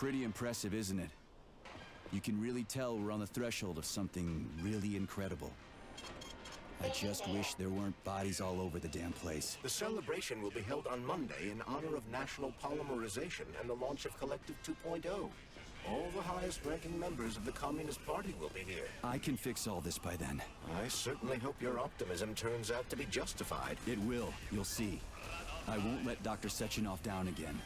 Pretty impressive, isn't it? You can really tell we're on the threshold of something really incredible. I just wish there weren't bodies all over the damn place. The celebration will be held on Monday in honor of National Polymerization and the launch of Collective 2.0. All the highest-ranking members of the Communist Party will be here. I can fix all this by then. I certainly hope your optimism turns out to be justified. It will, you'll see. I won't let Dr. Sechenov down again.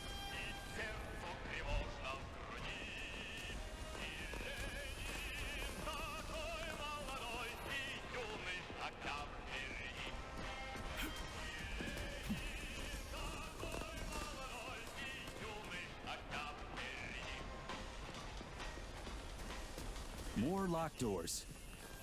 More locked doors.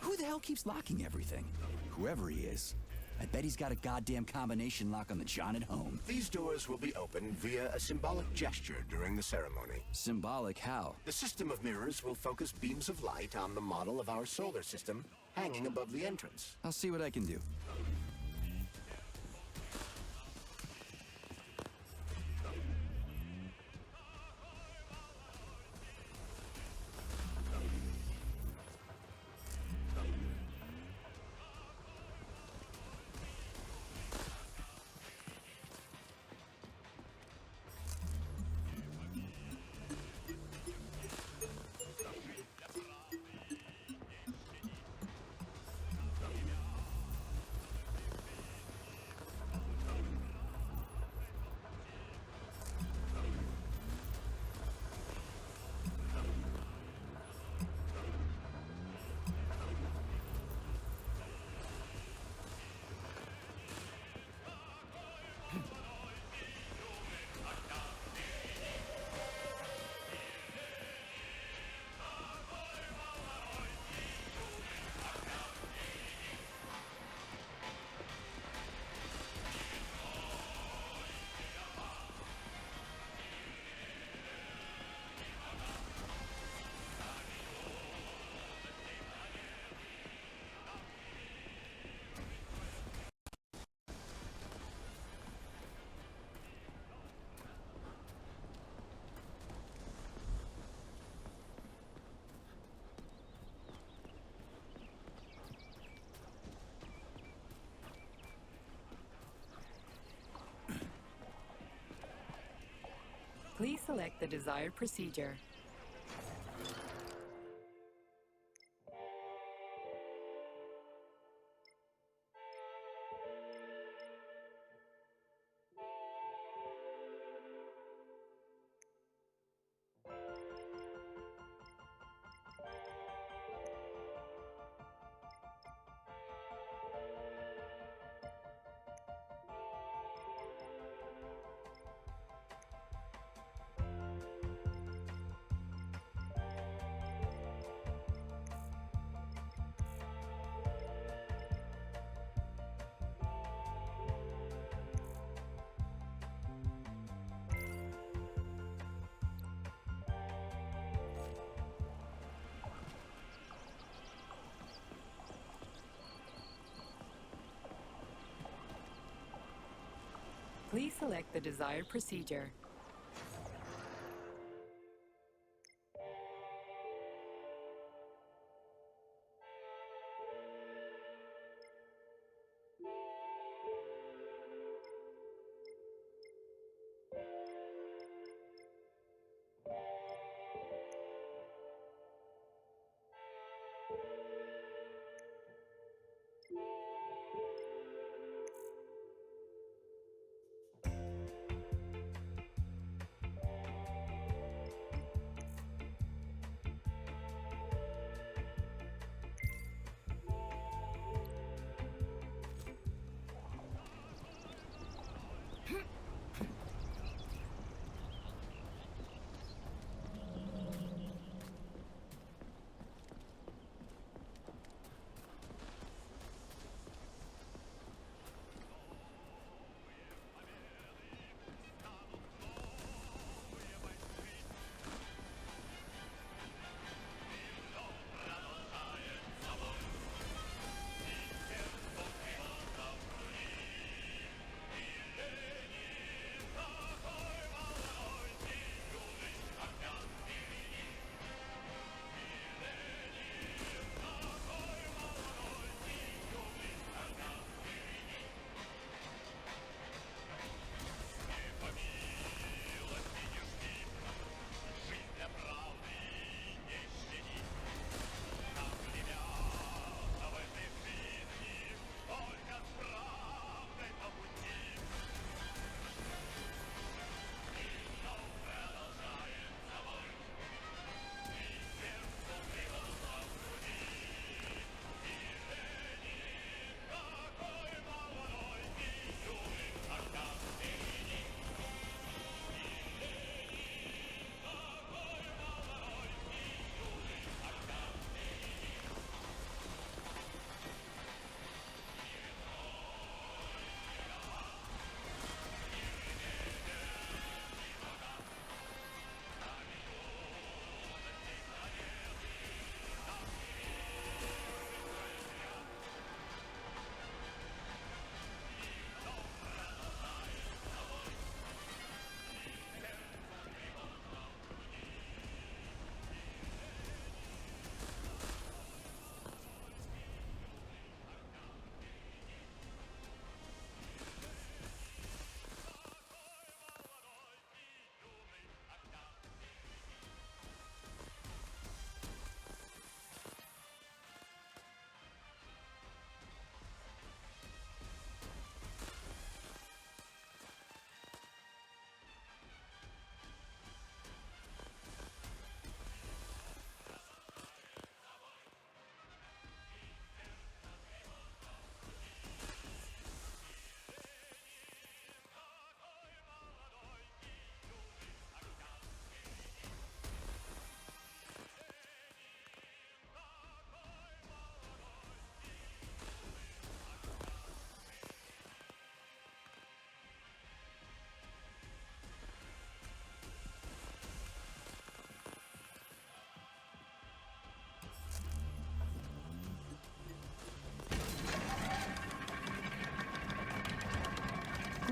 Who the hell keeps locking everything? Whoever he is. I bet he's got a goddamn combination lock on the John at home. These doors will be opened via a symbolic gesture during the ceremony. Symbolic how? The system of mirrors will focus beams of light on the model of our solar system hanging above the entrance. I'll see what I can do. Please select the desired procedure. Please select the desired procedure.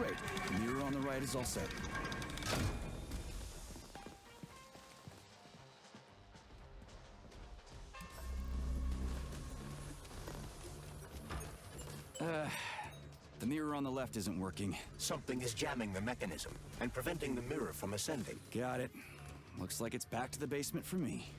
Great. The mirror on the right is all set. The mirror on the left isn't working. Something is jamming the mechanism and preventing the mirror from ascending. Got it. Looks like it's back to the basement for me.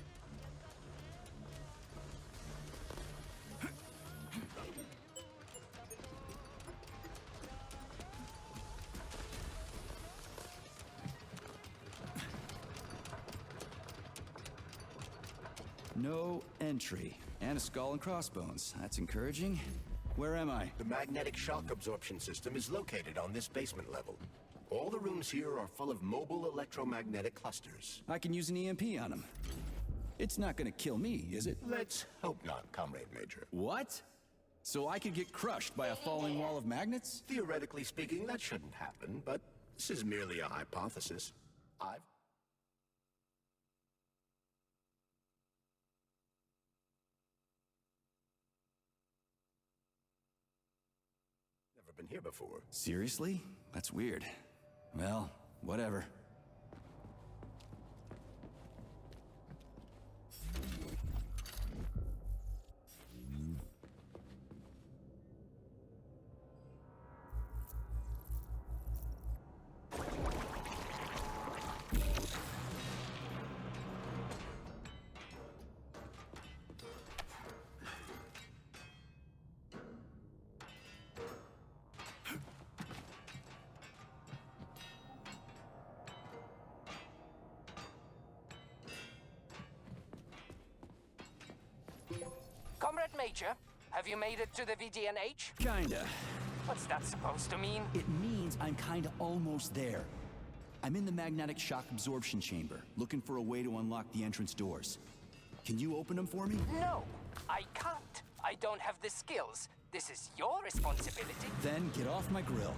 No entry. And a skull and crossbones. That's encouraging. Where am I? The magnetic shock absorption system is located on this basement level. All the rooms here are full of mobile electromagnetic clusters. I can use an EMP on them. It's not gonna kill me, is it? Let's hope not, Comrade Major. What? So I could get crushed by a falling wall of magnets? Theoretically speaking, that shouldn't happen, but this is merely a hypothesis. I've never been here before. Seriously? That's weird. Well, whatever. Comrade Major, have you made it to the VDNH? Kinda. What's that supposed to mean? It means I'm kinda almost there. I'm in the magnetic shock absorption chamber, looking for a way to unlock the entrance doors. Can you open them for me? No, I can't. I don't have the skills. This is your responsibility. Then get off my grill.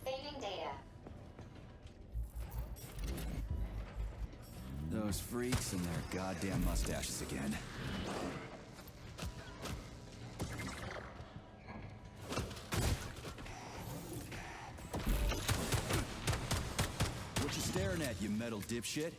Saving data. Those freaks and their goddamn mustaches again. What you staring at, you metal dipshit?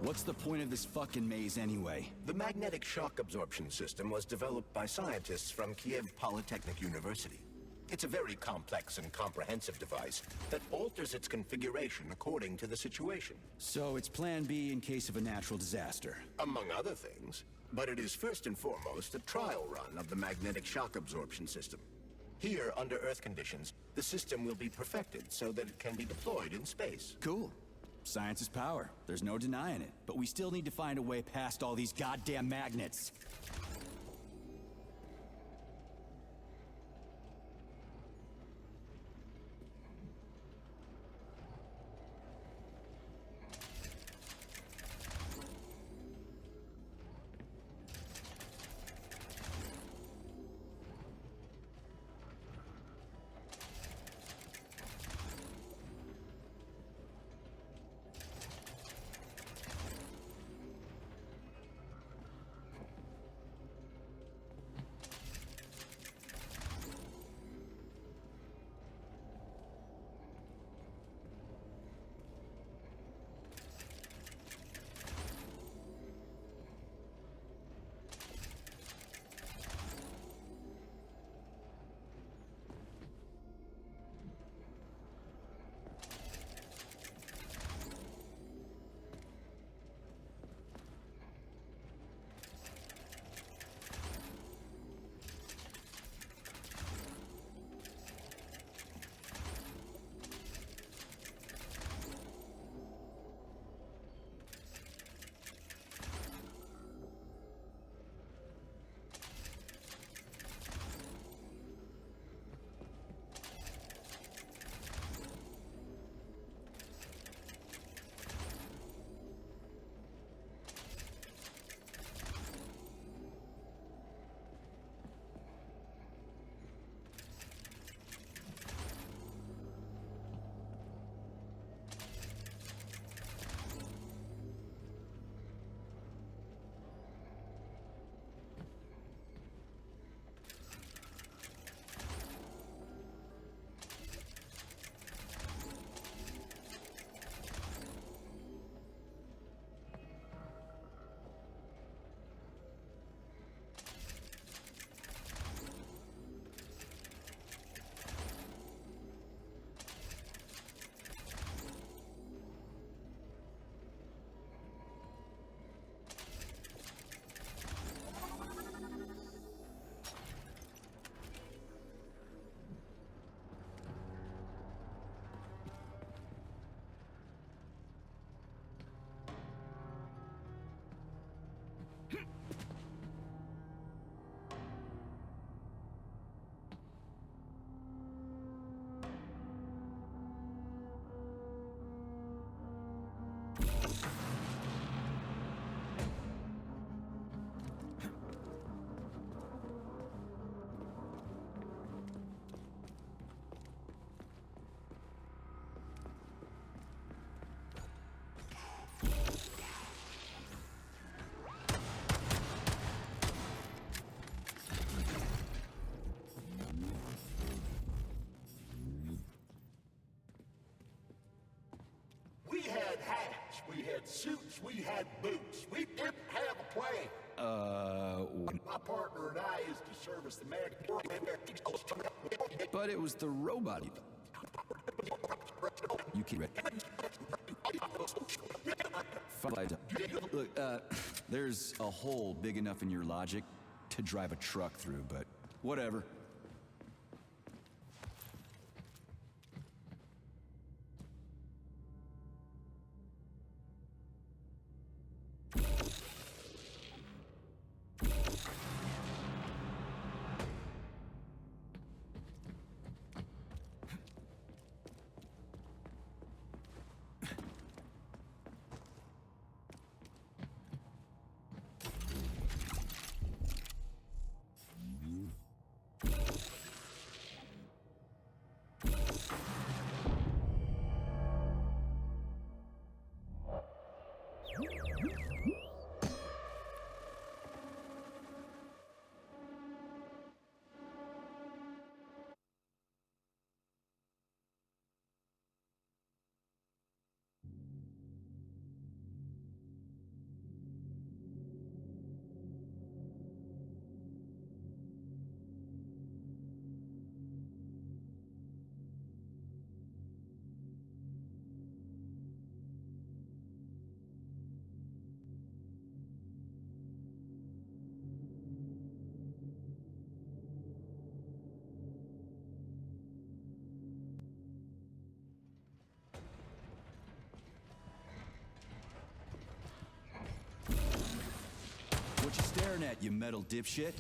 What's the point of this fucking maze anyway? The magnetic shock absorption system was developed by scientists from Kiev Polytechnic University. It's a very complex and comprehensive device that alters its configuration according to the situation. So it's plan B in case of a natural disaster. Among other things. But it is first and foremost a trial run of the magnetic shock absorption system. Here, under Earth conditions, the system will be perfected so that it can be deployed in space. Cool. Science is power. There's no denying it. But we still need to find a way past all these goddamn magnets. We had suits, we had boots. We didn't have a plan. My partner and I is to service the mag. But it was the robot. You can't. Look, there's a hole big enough in your logic to drive a truck through, but whatever. at, you metal dipshit?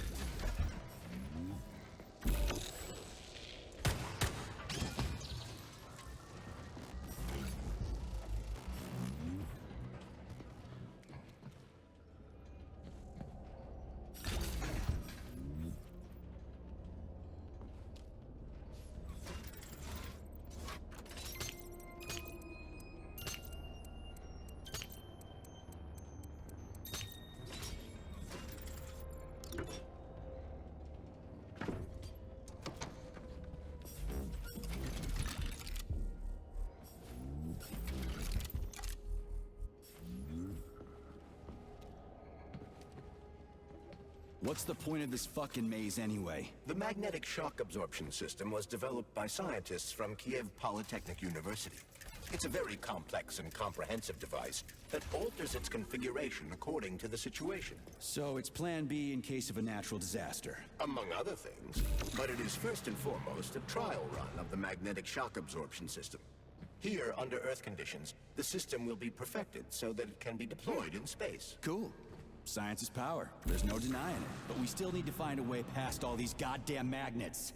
What's the point of this fucking maze anyway? The magnetic shock absorption system was developed by scientists from Kiev Polytechnic University. It's a very complex and comprehensive device that alters its configuration according to the situation. So it's plan B in case of a natural disaster. Among other things, but it is first and foremost a trial run of the magnetic shock absorption system. Here, under Earth conditions, the system will be perfected so that it can be deployed in space. Cool. Science is power. There's no denying it. But we still need to find a way past all these goddamn magnets.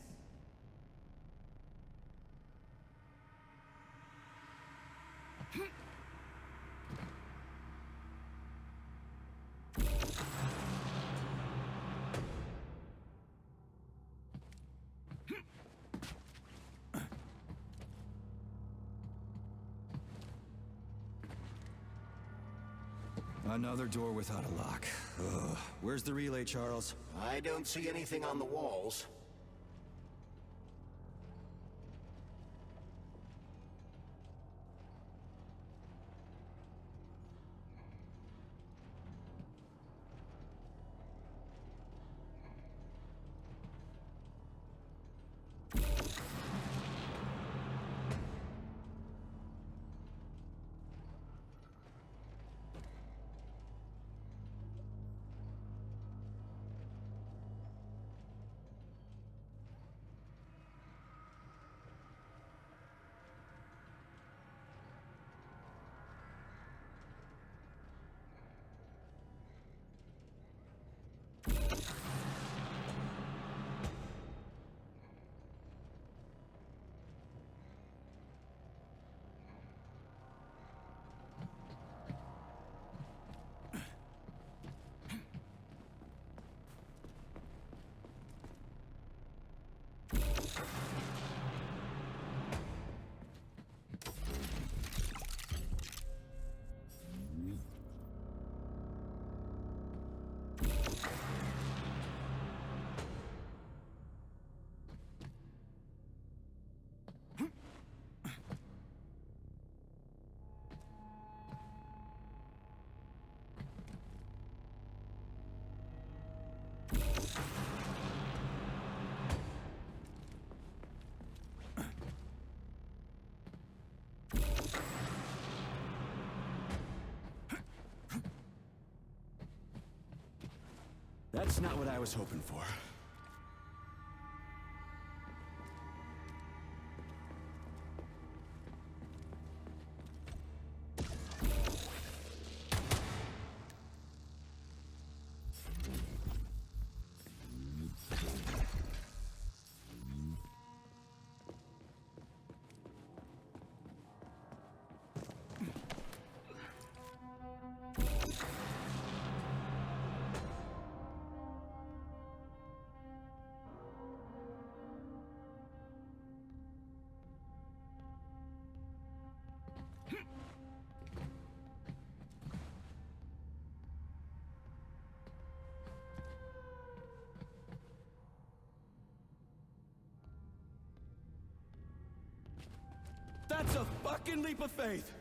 Another door without a lock. Ugh. Where's the relay, Charles? I don't see anything on the walls. That's not what I was hoping for. That's a fucking leap of faith!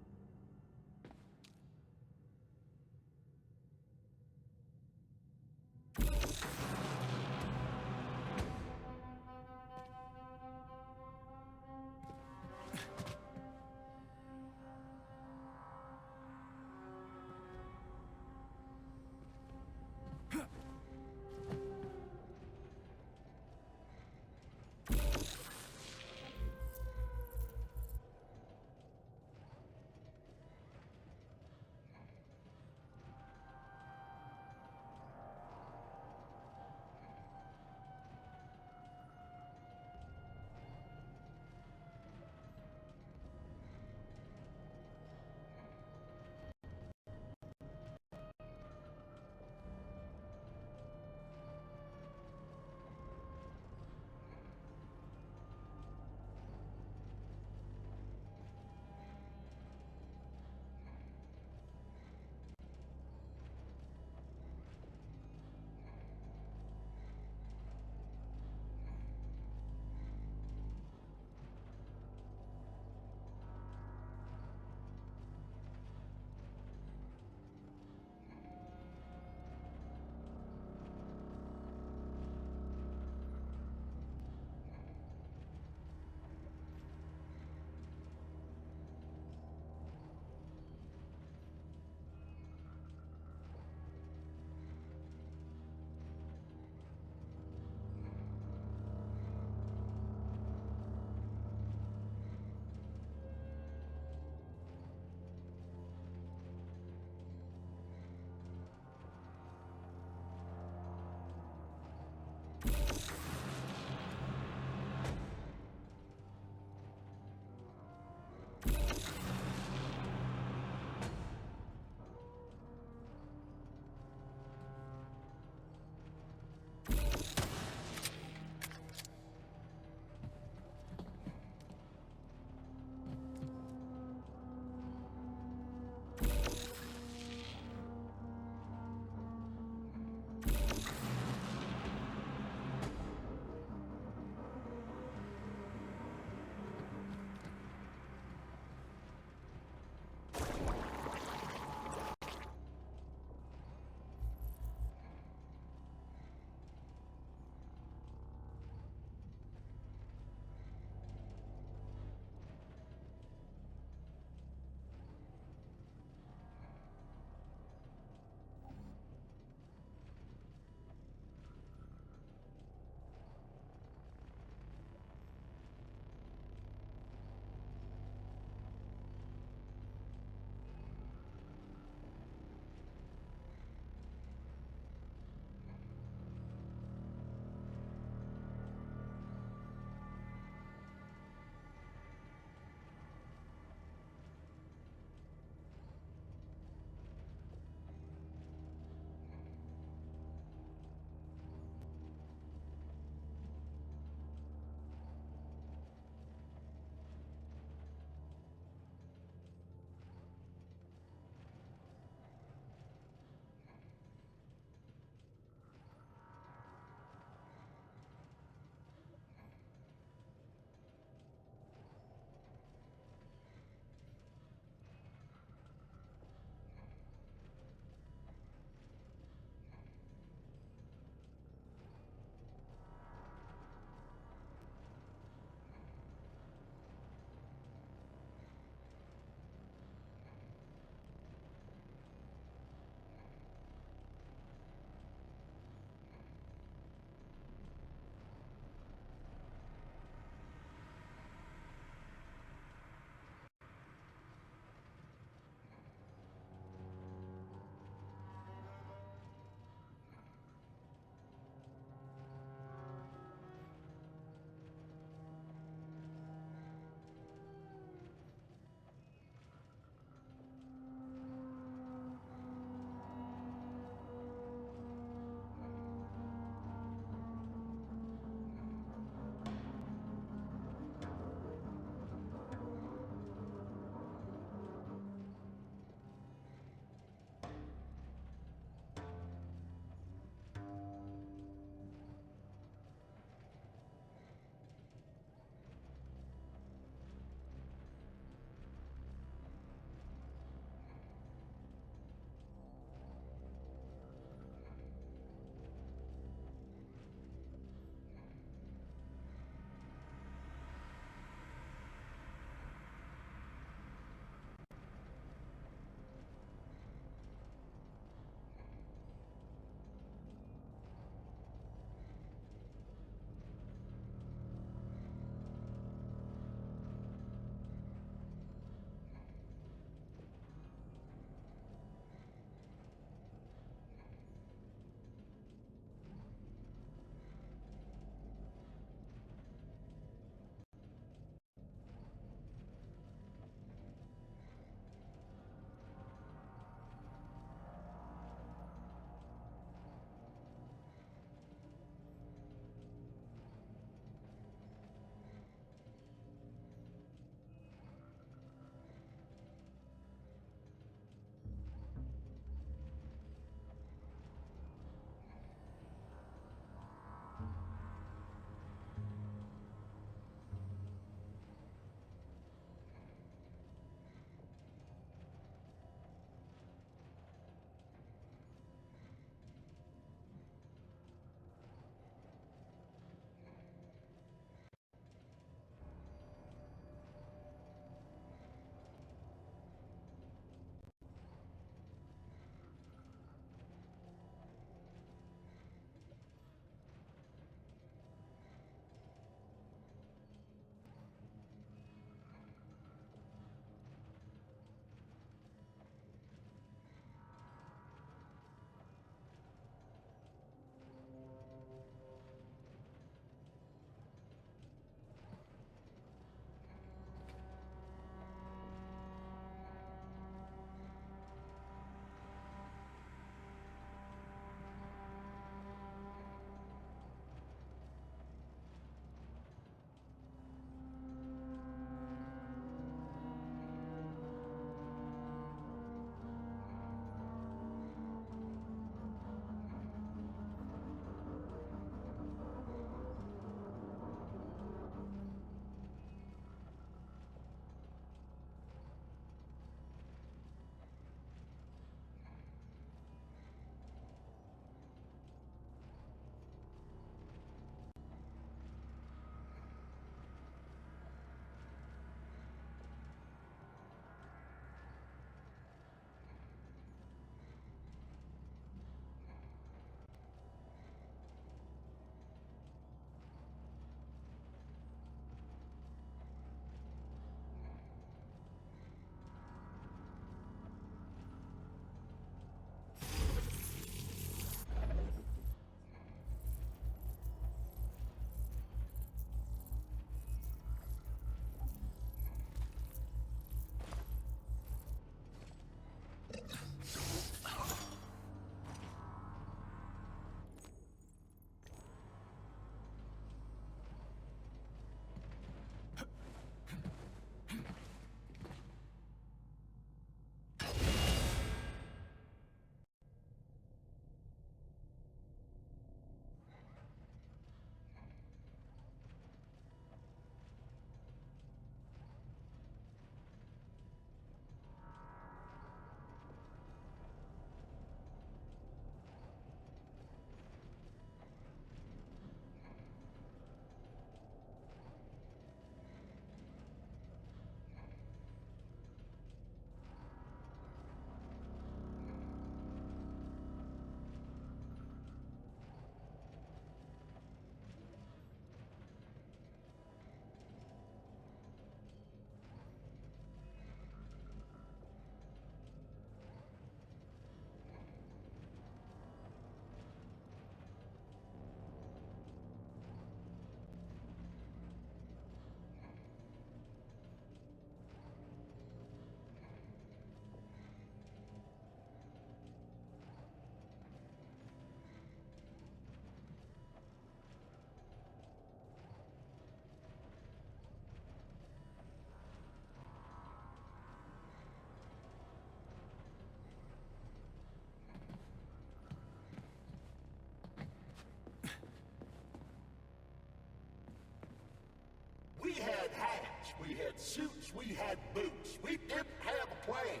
suits, we had boots. We didn't have a plane.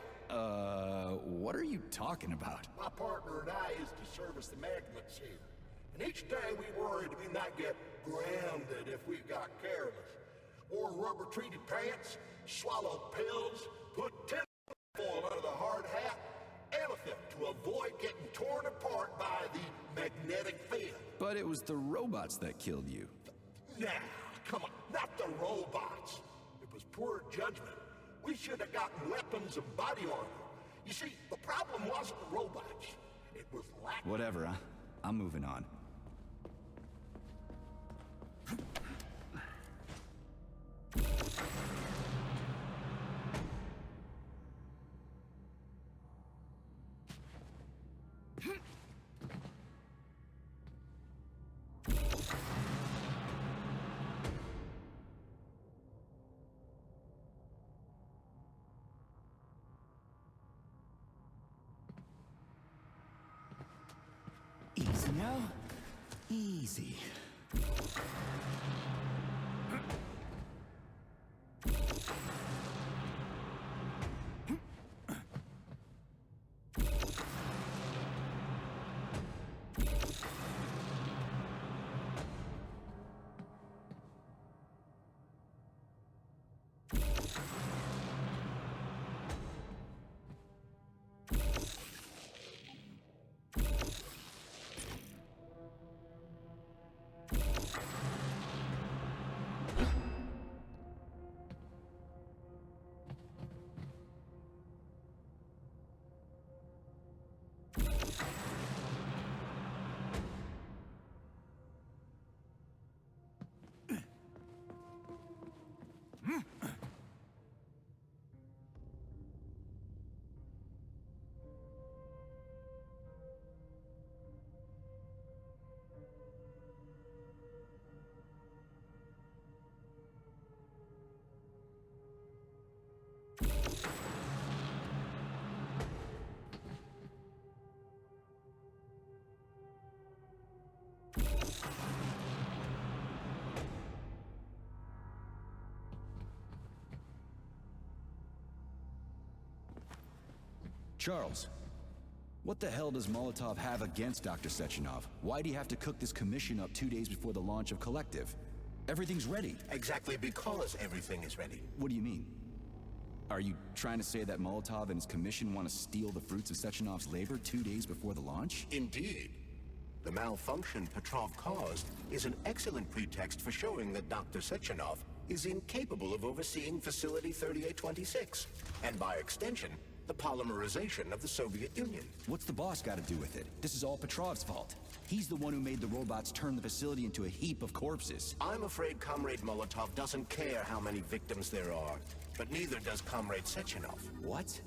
What are you talking about? My partner and I is to service the magnets here. And each day we worried we might get grounded if we got careless. Wore rubber-treated pants, swallowed pills, put tinfoil under the hard hat, anything to avoid getting torn apart by the magnetic field. But it was the robots that killed you. Nah, come on, not the robots. It was poor judgment. We should have gotten weapons and body armor. You see, the problem wasn't the robots. It was lack. Whatever, huh? I'm moving on. Easy now. Easy. Charles, what the hell does Molotov have against Dr. Sechenov? Why'd he have to cook this commission up 2 days before the launch of Collective? Everything's ready. Exactly because everything is ready. What do you mean? Are you trying to say that Molotov and his commission want to steal the fruits of Sechenov's labor 2 days before the launch? Indeed. The malfunction Petrov caused is an excellent pretext for showing that Dr. Sechenov is incapable of overseeing Facility 3826, and by extension, the polymerization of the Soviet Union. What's the boss got to do with it? This is all Petrov's fault. He's the one who made the robots turn the facility into a heap of corpses. I'm afraid Comrade Molotov doesn't care how many victims there are, but neither does Comrade Sechenov. What?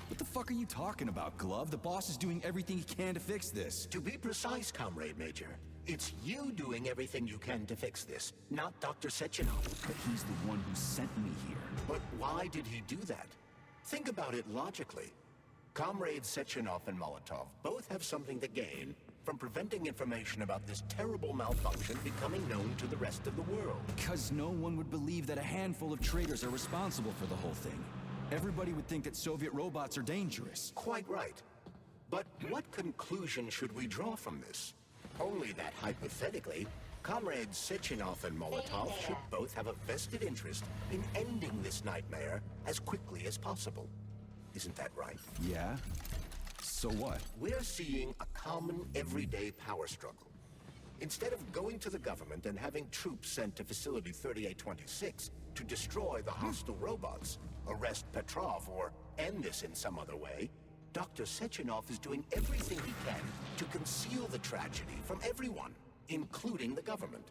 What the fuck are you talking about, Glove? The boss is doing everything he can to fix this. To be precise, Comrade Major, it's you doing everything you can to fix this, not Dr. Sechenov. But he's the one who sent me here. But why did he do that? Think about it logically. Comrades Sechenov and Molotov both have something to gain from preventing information about this terrible malfunction becoming known to the rest of the world. Because no one would believe that a handful of traitors are responsible for the whole thing. Everybody would think that Soviet robots are dangerous. Quite right. But what conclusion should we draw from this? Only that hypothetically, Comrades Sechenov and Molotov should both have a vested interest in ending this nightmare as quickly as possible. Isn't that right? Yeah? So what? We're seeing a common everyday power struggle. Instead of going to the government and having troops sent to Facility 3826 to destroy the hostile robots, arrest Petrov, or end this in some other way, Dr. Sechenov is doing everything he can to conceal the tragedy from everyone, including the government.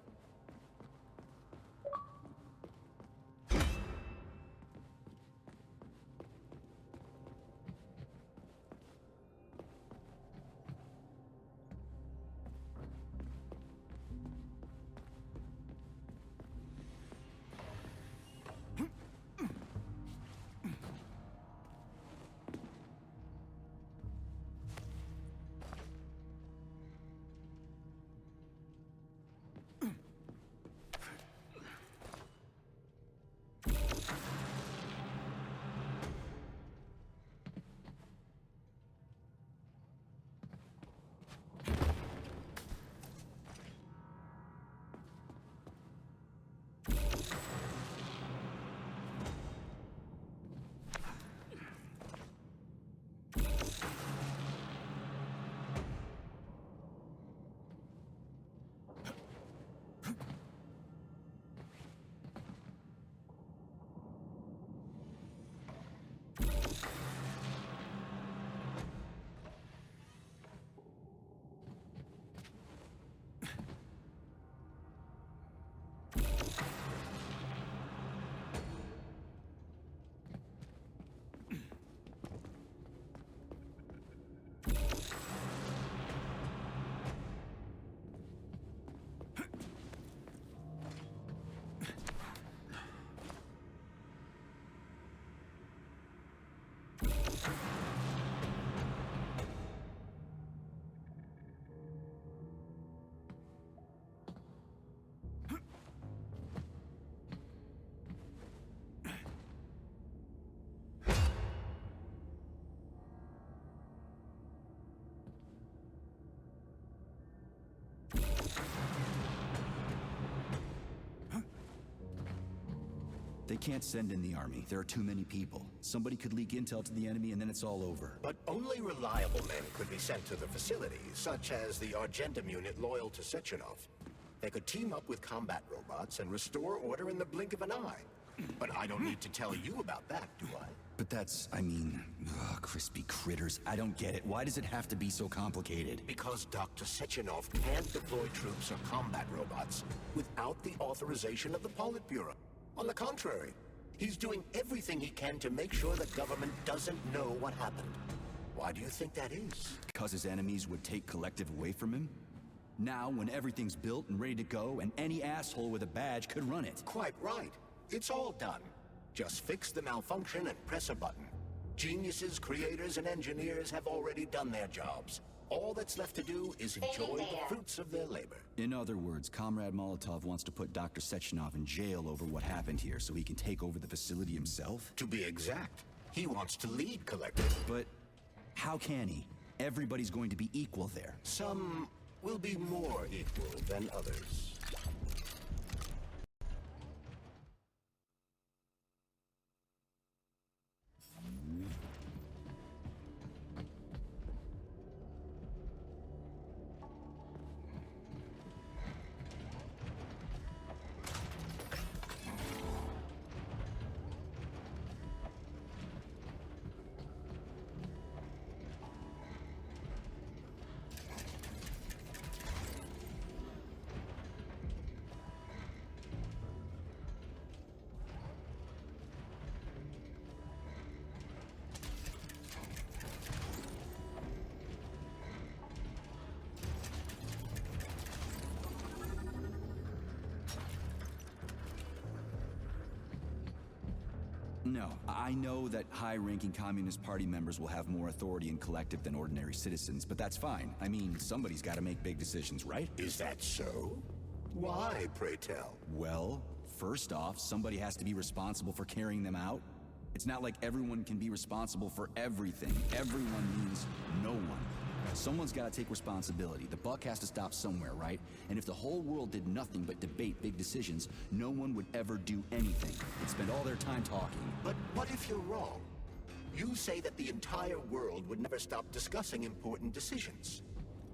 They can't send in the army. There are too many people. Somebody could leak intel to the enemy and then it's all over. But only reliable men could be sent to the facility, such as the Argentum unit loyal to Sechenov. They could team up with combat robots and restore order in the blink of an eye. But I don't need to tell you about that, do I? But that's, I mean, crispy critters. I don't get it. Why does it have to be so complicated? Because Dr. Sechenov can't deploy troops or combat robots without the authorization of the Politburo. On the contrary, he's doing everything he can to make sure the government doesn't know what happened. Why do you think that is? Because his enemies would take Collective away from him? Now, when everything's built and ready to go, and any asshole with a badge could run it. Quite right. It's all done. Just fix the malfunction and press a button. Geniuses, creators, and engineers have already done their jobs. All that's left to do is enjoy the fruits of their labor. In other words, Comrade Molotov wants to put Dr. Sechenov in jail over what happened here so he can take over the facility himself? To be exact, he wants to lead Collective. But how can he? Everybody's going to be equal there. Some will be more equal than others. No, I know that high-ranking Communist Party members will have more authority in Collective than ordinary citizens, but that's fine. I mean, somebody's got to make big decisions, right? Is that so? Why, pray tell? Well, first off, somebody has to be responsible for carrying them out. It's not like everyone can be responsible for everything. Everyone means no one. Someone's got to take responsibility. The buck has to stop somewhere, right? And if the whole world did nothing but debate big decisions, no one would ever do anything. They'd spend all their time talking. But what if you're wrong? You say that the entire world would never stop discussing important decisions.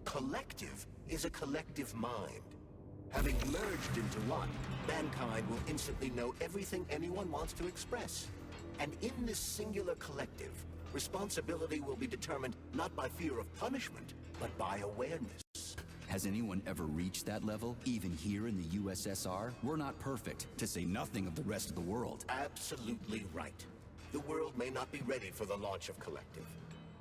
Collective is a collective mind. Having merged into one, mankind will instantly know everything anyone wants to express. And in this singular collective, responsibility will be determined not by fear of punishment, but by awareness. Has anyone ever reached that level, even here in the USSR? We're not perfect, to say nothing of the rest of the world. Absolutely right. The world may not be ready for the launch of Collective.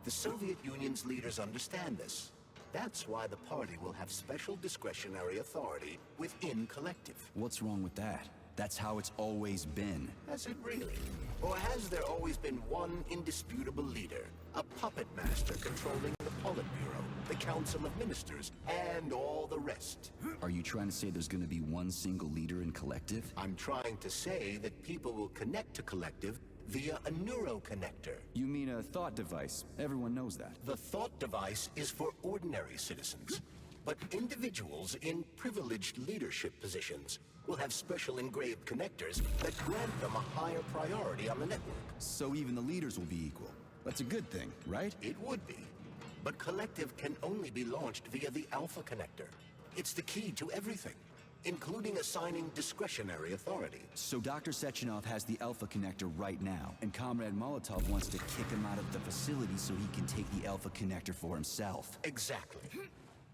The Soviet Union's leaders understand this. That's why the party will have special discretionary authority within Collective. What's wrong with that? That's how it's always been. Has it really? Or has there always been one indisputable leader, a puppet master controlling the Politburo, the Council of Ministers, and all the rest? Are you trying to say there's going to be one single leader in Collective? I'm trying to say that people will connect to Collective via a neuroconnector. You mean a thought device? Everyone knows that. The thought device is for ordinary citizens, but individuals in privileged leadership positions will have special engraved connectors that grant them a higher priority on the network. So even the leaders will be equal. That's a good thing, right? It would be. But Collective can only be launched via the Alpha Connector. It's the key to everything, including assigning discretionary authority. So Dr. Sechenov has the Alpha Connector right now, and Comrade Molotov wants to kick him out of the facility so he can take the Alpha Connector for himself. Exactly.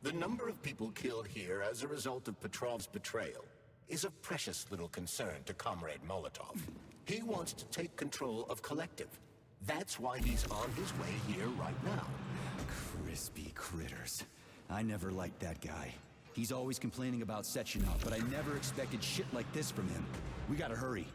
The number of people killed here as a result of Petrov's betrayal is of precious little concern to Comrade Molotov. He wants to take control of Collective. That's why he's on his way here right now. Crispy critters. I never liked that guy. He's always complaining about Sechenov, but I never expected shit like this from him. We gotta hurry.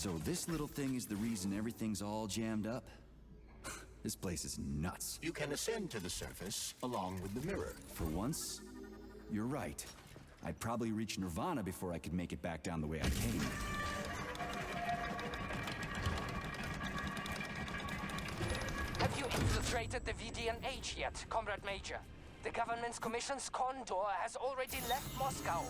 So this little thing is the reason everything's all jammed up? This place is nuts. You can ascend to the surface along with the mirror. For once, you're right. I'd probably reach Nirvana before I could make it back down the way I came. Have you infiltrated the VDNH yet, Comrade Major? The government's commission's condor has already left Moscow.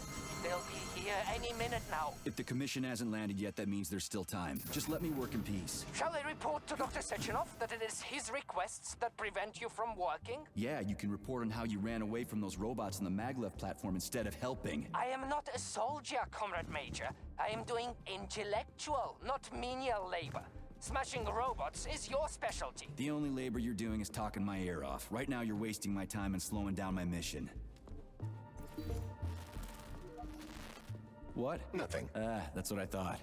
They'll be here any minute now. If the commission hasn't landed yet, that means there's still time. Just let me work in peace. Shall I report to Dr. Sechenov that it is his requests that prevent you from working? Yeah, you can report on how you ran away from those robots on the maglev platform instead of helping. I am not a soldier, Comrade Major. I am doing intellectual, not menial labor. Smashing robots is your specialty. The only labor you're doing is talking my ear off. Right now you're wasting my time and slowing down my mission. What? Nothing. That's what I thought.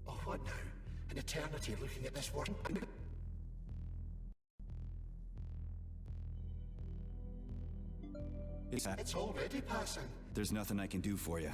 Oh, what now? An eternity looking at this world? It's already passing. There's nothing I can do for you.